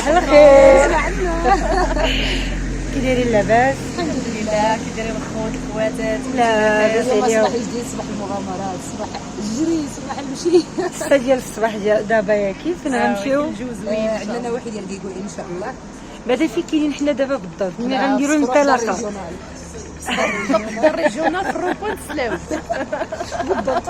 صباح الخير. كي دايرين لاباس؟ الحمد لله. كي دايرين الخوت الخواتات؟ لاباس اليوم صباح جديد، صباح المغامرات، صباح الجري، صباح المشي. الصفا ديال الصباح دابا يا كيف فين غنمشيو؟ عندنا نواحي ديال كيكو ان شاء الله. بعدا فين كاينين حنا دابا بالضبط؟ ملي غنديرو الانطلاقه الريجيونال في الروبون تسلاو. بالضبط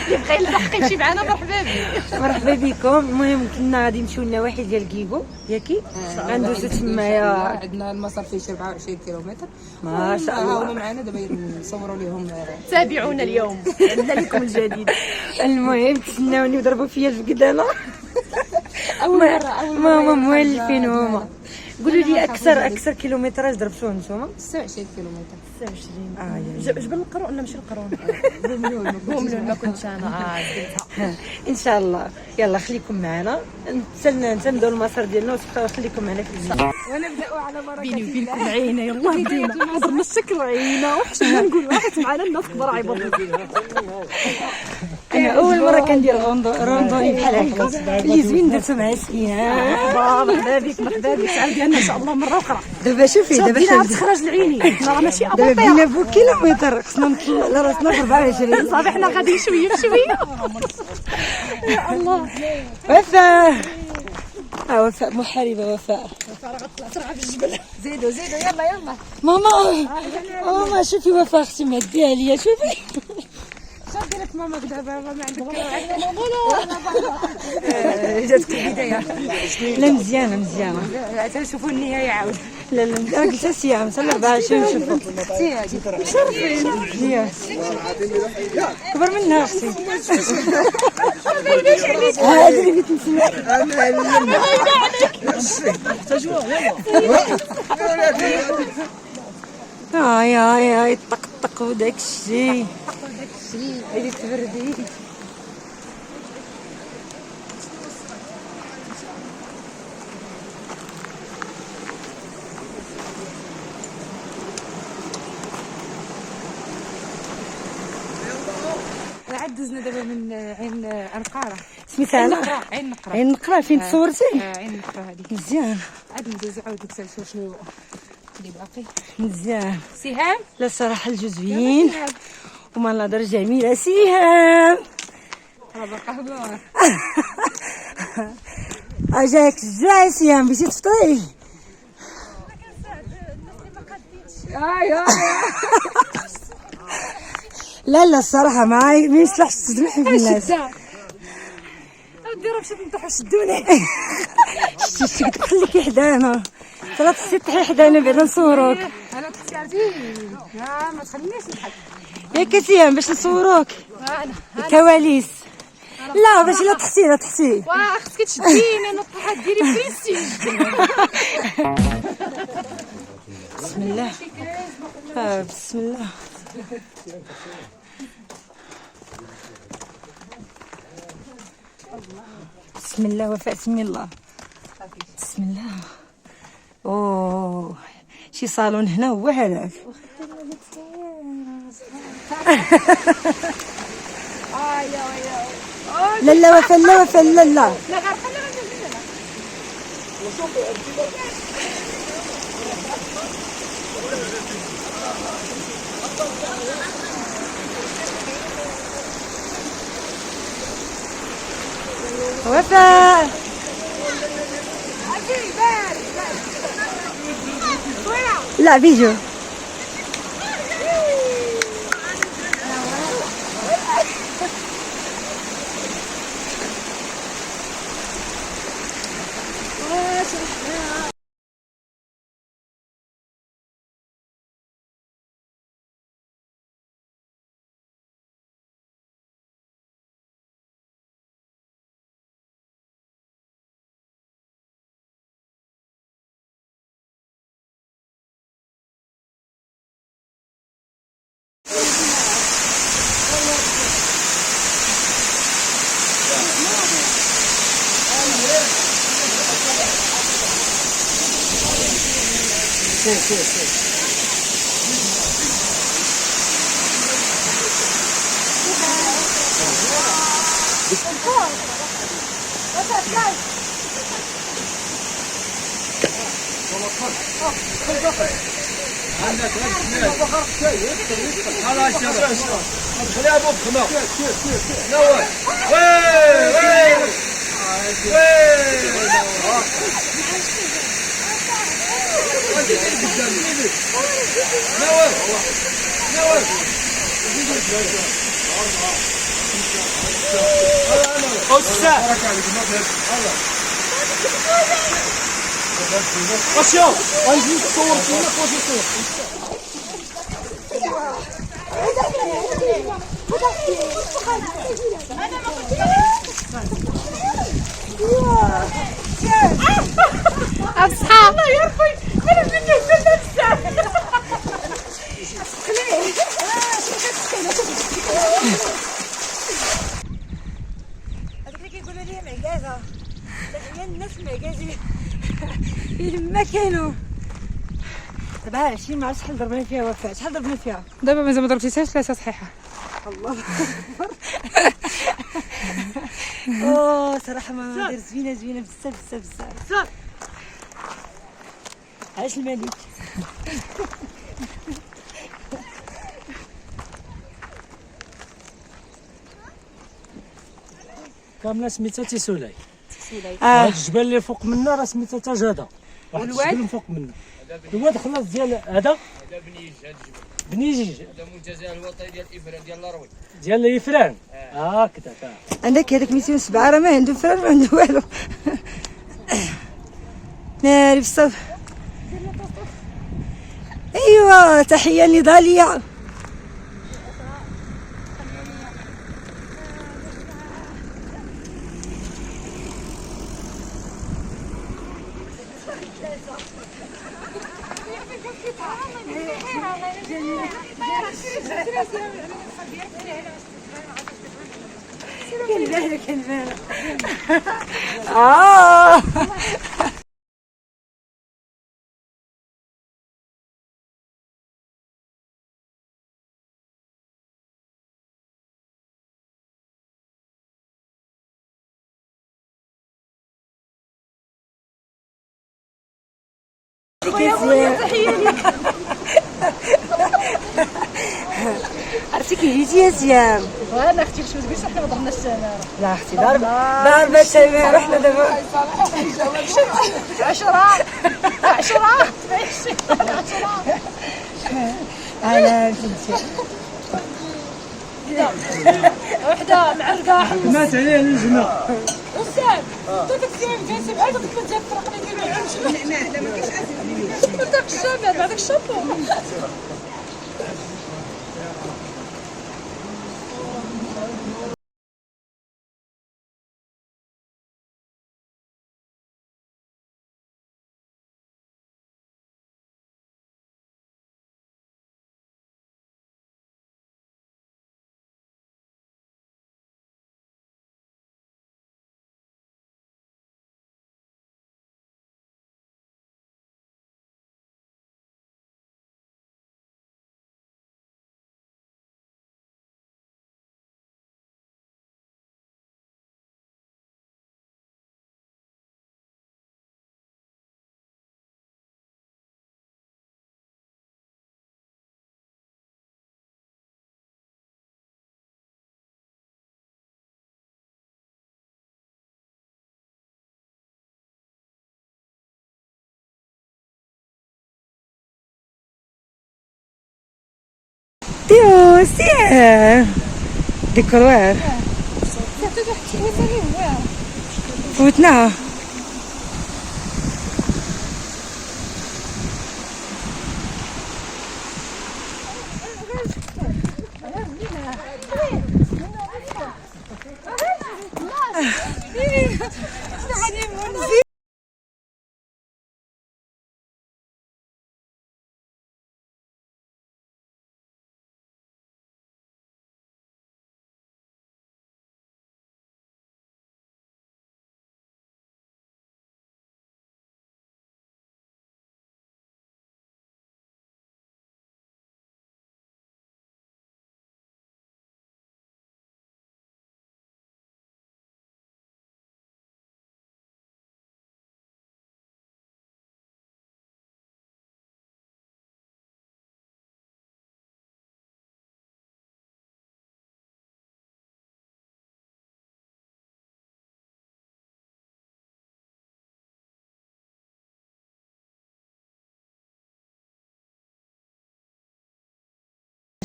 اللي بغى يلتحق يمشي معنا مرحبا به. مرحبا بكم. المهم كنا غادي نمشيو لنواحي ديال كيكو ياكي غندوزو تمايا. عندنا المسار فيه 24 كيلومتر ما شاء الله. هاونا معنا دابا نصوروا لهم. تابعونا اليوم عندنا لكم الجديد. المهم تسناوني وضربوا فيا الفقد انا. اول ما هما مولفين هما. قولوا لي اكثر كيلومتراج ضربتوه نتوما؟ 26 كيلومتر. 26. جبل القرون ولا ماشي القرون؟ بوملون ما كنتش انا زدتها. ان شاء الله. يلا خليكم معنا نتمدوا المسار ديالنا وخليكم معنا في الفيديو. ونبداوا على بركه بيني وبينكم عينه. يلا بدينا نضرب الشكل عينه وحشنا نقول واحد معنا الناس كبار عيبوا. انا اول مره كندير روندوني بحال هكا اللي زوين درتو مع سكينه. مرحبا بك مرحبا بك. تعاود ديالنا ان شاء الله مره اخرى. دابا شوفي دابا تخرج لعيني راه ماشي دابا بينا بو كيلومتر خصنا نطلعوا على راسنا في 24. صافي حنا غاديين شويه بشويه. يا الله. وفاء وفاء محاربه. وفاء راه غتطلع ترعى في الجبل. زيدوا يلا ماما شوفي وفاء اختي معديه عليا شوفي. شنو ديرك ماما دابا ما عندك جاتك البدايه. لا مزيانه تنشوفوا النهايه عاود. لا انا قلت سيام صلى 24 نشوفوا اختي هادي مشرفين هي كبر منها اختي. هذا اللي بغيت نسمع. يا طق وداك الشيء اللي تبردي. عاد دزنا دابا من عين انقاره. سميتها عين النقره فين تصورتي؟ عين النقره هذه مزيان. عاد ندوزو عاود نكتشفوا شنو اللي باقي. مزيان. سهام لا الصراحه الجزوين ومناظر جميله. سهام هذا قهوه. اجاك الجوع سهام بغيتي تفطري؟ لا الصراحه ما يصلحش تذبحي في الناس. ديروا مشيت نطيحوا شدوني. شتي قلت خليكي حدانا ترى تحسي تحي حدانا بعدا نصوروك. انا تحسي عرفتي ما تخلينيش نضحك ياك سيام باش نصوروك الكواليس. لا باش لا تحسي واه خصك تشديني نطيح ديري بريستيج. بسم الله. بسم الله. بسم الله. وفاء سمي الله. بسم الله. اوه شي صالون هنا هو هذاك. لا وفاء لا وفاء. لا فيديو. عندك خلاص خليها بوخمة نور وي نور نور اشياء غنجي نصور فينا واش نصور اصحاب يا ربي انا بدي نستاهل هذاك اللي كيقولوا لي معكازه هي الناس معكازين ما كانوا دابا 20 ما عرفتش شحال ضربنا فيها وفاء شحال ضربنا فيها دابا مازال ما ضربتيهاش 3 صحيحه الله اوه صراحه مناظر زوينه زوينه بزاف بزاف بزاف عاش الملك كامله سميتها تيسولاي اه هاد الجبل اللي فوق منا راه سميتها تاجاده واحد الجبل من فوق منا الواد خلاص ديال هذا بنيج هاد الجبل بنيجي هذا منتزه الوطني ديال الافران ديال لاروي ديال اليفران هكذا عندك هذاك 207 راه ما عنده فرار ما عنده والو ناري بصف ايوا تحيه لنضاليه كنبان عرفتي كي جيتي يا سيام وانا اختي باش ما تقولش احنا ما ضربناش السماره لا اختي ضربة سمير رحنا دابا 10 انا فهمتي وحده معرقه مات عليه الجنة استاذ انت تكسيم جاي 7 انت كنت تفرق لي ديال العمش لا ما كاينش انت في الشام هذاك الشامبو تيو سيام ديكوروار فوتناها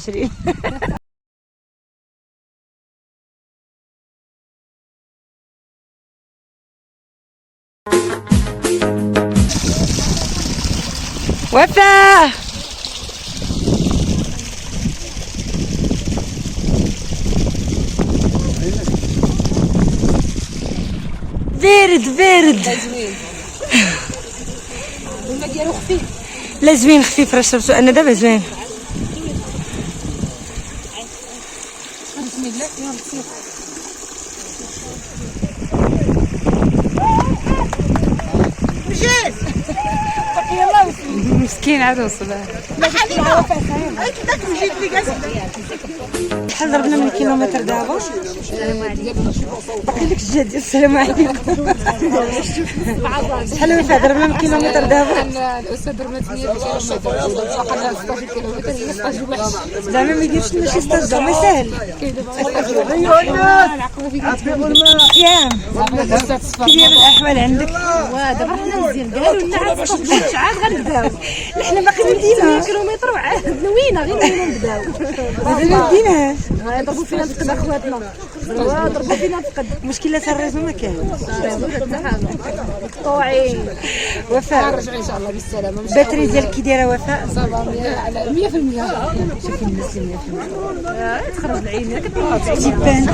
20. وفاء بارد الماء ديالو خفيف. لا زوين خفيف راه شربتو انا دابا زوين. بسم الله يلا سير. مسكين عاد وصل. شحال ضربنا من الكيلومتر دابا؟ باقي لك الجهه ديال السلام عليكم. شحال وفاء ضربنا من الكيلومتر دابا؟ الاستاذ ضربنا 8 كيلومتر وصلنا 16 كيلومتر هي ستاج وحش. زعما ما يديرش لنا شي ستاج زعما ساهل. يام كي داير الاحوال عندك؟ دابا حنا مزيان قالوا لنا عاد 16 عاد غنبداو. حنا باقي ما بديناش. كيلومتر وعاد نوينا غير نوينا نبداو. مازال ما بديناش. ضربوا فينا الفقد اخواتنا. ضربوا فينا الفقد. مشكلة الريزو ما كاين. مقطوعين. وفاء نرجع ان شاء الله بالسلامه. الباتري ديالك كي دايره وفاء؟ صافا على 100%. شوفي الناس اللي 100%. تخرج العين تيبان.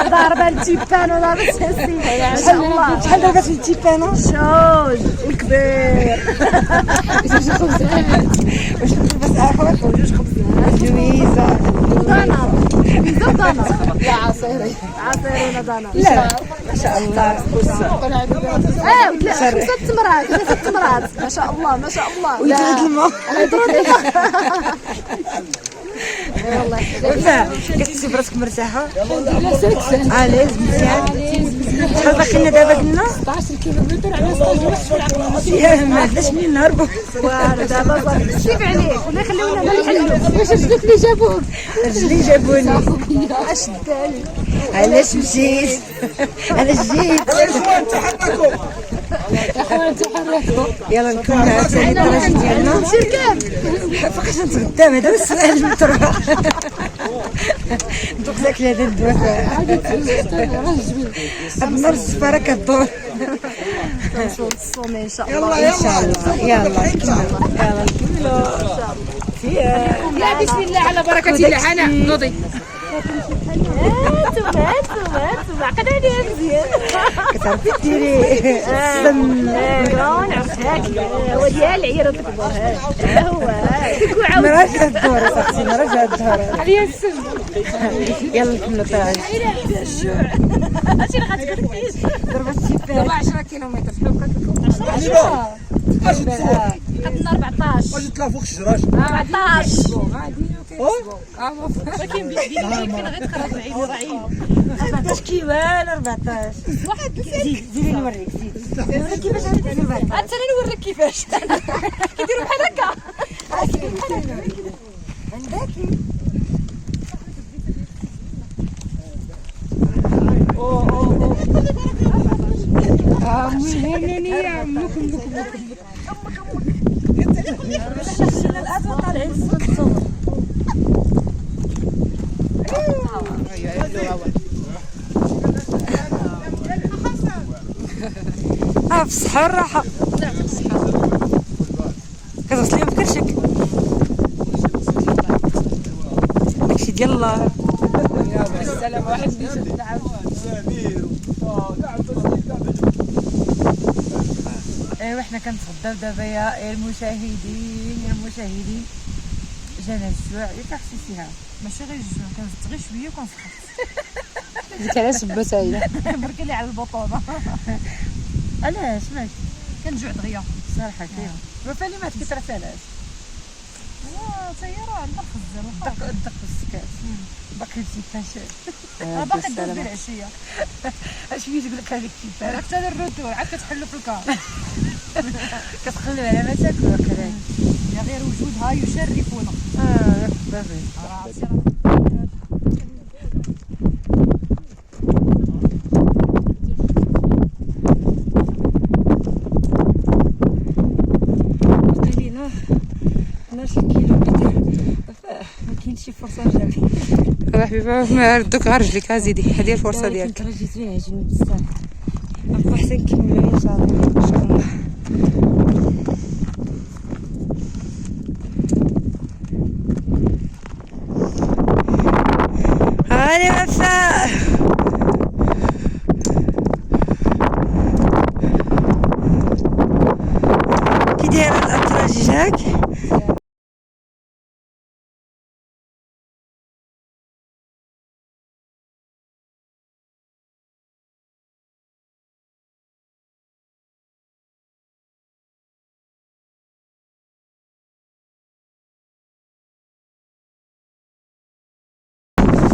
ضاربه التيبان وضاربه السيفه ما شاء الله. شحال ضربات التيبان؟ شوج الكبير. جوج خبزات. واش بس اخوات جوج خبزات. جويزه دانا. جويزه ودانا. لا عصيري. عصيري ودانا. لا ما شاء الله. ولا 5 تمرات 3 تمرات ما شاء الله ما شاء الله. ويدرد الماء. والله وفاء كتحسي براسك مرتاحه؟ لا سكسن. علاش مزيان؟ شحال باقي لنا دابا قلنا؟ 16 كيلومتر على 16 وحش في العقل. يا ما عندناش منين نهربوا. والو دابا صافي سيب عليك ولا خليونا نحلوا. واش رجلك اللي جابوك؟ رجلي جابوني. اش دالي. علاش مشيت؟ علاش جيت؟ يا خويا تحركوا. يلا نكمل عاوتاني الطراجي ديالنا. شركات. فاش نتغدى هذا هو السؤال المطروح. دوك تاكل هذا الدواء. هاد النار الزفاره كدور. الصومي ان شاء الله. ان شاء الله يلا نكمل. يلا نكملوا. لا بسم الله على بركه الله. انا نوضي. انتم عقلاني مزيان. كتعرفي ديري السم. عرفتك هو ديال العير الكبر هذا هو. مرا جات الدور صاحبتي مرا جات الدور. عليا السم. يلا نكملوا الطراجي. هادشي اللي غتقول لك. ضربت التيبان. 10 كيلومتر شحال بقات لكم؟ 10 اش تفوق قدنا 14. واش تطلع فوق الشجره 14. ولكن فين غير تخرج العين رعيم. 14 كيوال 14. زيدي نوريك زيد. كيفاش غادي 14؟ انت انا نوريك كيفاش. كيديروا بحال هكا. عندك هنني يا عمكم في الصحة والراحة. كتغسليهم في كرشك. داكشي ديال الله. السلام واحد اللي شد نعم. ايوا حنا كنتغداو دابا يا المشاهدين جانا الجوع ياك حسيتيها ماشي غير الجوع كنفط غير شويه وكنسقط. ديك علاش بات هي برك لي على البطونه. علاش مالك كنجوع دغيا صراحه كاين وفالي ما كيتعرف علاش طياره عندها خزر الدق السكات باقي تيفاش باقي ندير العشيه اش بغيت نقول لك هذيك تيفاش راك حتى الردور عاد كتحلوا في الكار كتقلب على ما تاكل وكذا يا غير وجودها يشرفنا بابي كاين شي فرصه نجرب. حبيبه ما ردوك غير رجليك زيدي، هذه الفرصه ديالك. ترجيت فيها عجبني بزاف. نبقى حتى نكملو ان شاء الله. ان شاء الله. هاني وفاء كي دايره الاتراجيج هاك؟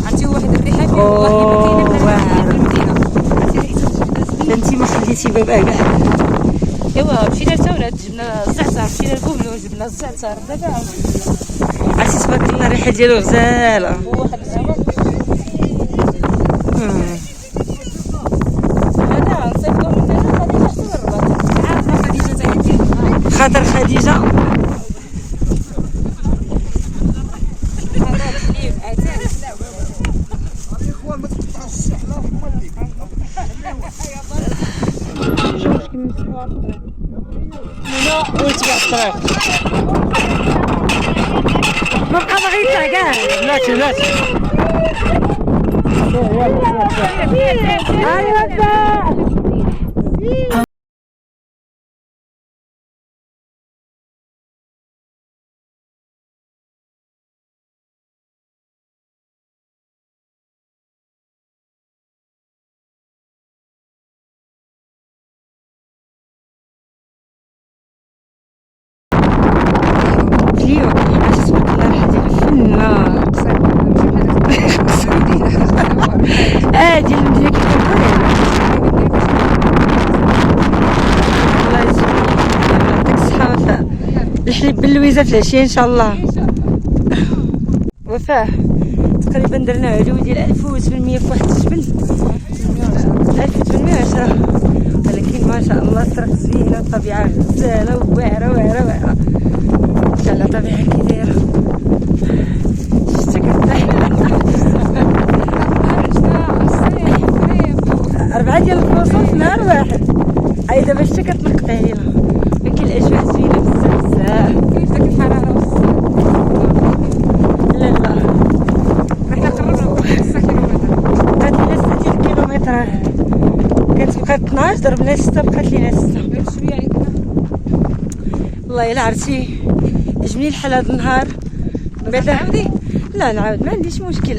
عرفتي واحد الريحه فيه والله ما كاينه بحال في المدينه. عرفتي ريحه الجبنه انتي ما خليتي بابا كاع. ايوا مشينا لتونات جبنا الزعتر، مشينا لبوبلو جبنا الزعتر. دابا عرفتي تبارك الله الريحه ديالو غزاله. واحد الزعتر هذا نصيفطو من هنا خديجه حتى للرباط. عارفه خديجه تاهي خاطر خديجه هذا الحليب اتاي. ما بقى باغي يطلع كاع. بلاتي بلاتي هاني وفاء كليو. عرفتي تبارك الله الريحه ديال الفنه. ديال المدينه كيكون الله يجزيك يعطيك الصحه وفاء. الحليب باللويزه في العشيه ان شاء الله. وفاء تقريبا درنا علو ديال 1800 في واحد الجبل. 1810 ولكن ما شاء الله الطريق زوينه، الطبيعه غزاله وواعره واعره واعره. ان شاء الله طبيعه كي دايره. شتا كتضحك 4 ديال الفصول في نهار واحد. هاي دابا شتا كتنقطع لينا، ولكن الاجواء زوينه بزاف بزاف. كيف داك الحراره لا لا حنا قربنا 5 كيلومتر. بقات لينا 6 ديال الكيلومترات. كتبقى 12 ضربنا 6 بقات لينا 6. شويه عليك والله الا عرفتي عجبني الحال هذا النهار. بعدا تعاودي؟ لا نعاود ما عنديش مشكل.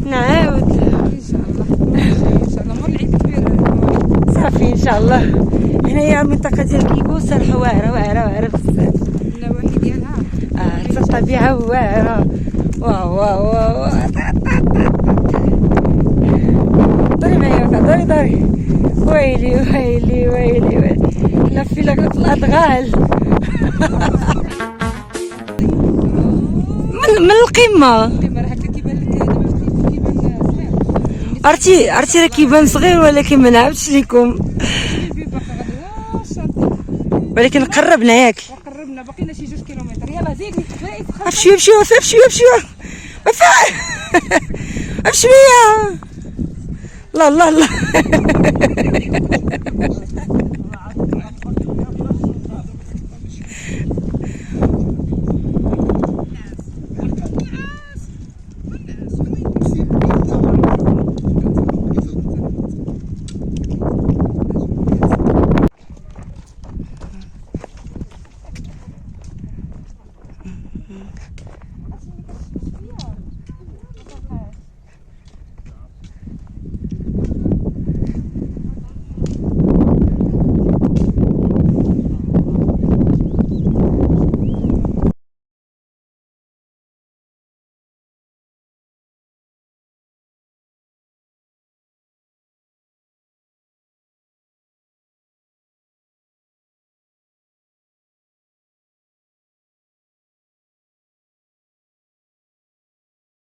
نعاود ان شاء الله. ان شاء الله مور العيد الكبير صافي ان شاء الله. هنايا المنطقه ديال كيكو صراحه واعره واعره واعره بزاف. النواحي ديالها حتى الطبيعه واعره. واو واو واو. دوري معايا دوري دوري. ويلي ويلي ويلي ويلي. حنا في لقطة الأدغال. من القمة. كيما راه هكا كيبان لك دابا في كيبان صغير. عرفتي راه كيبان صغير ولكن ما نعاودش لكم. في باقا غادي الشاطئ. ولكن قربنا ياك. قربنا باقينا شي 2 كيلومتر. يلاه زيدي بشويه بشويه وفاء بشويه بشويه وفاء بشويه. الله الله الله.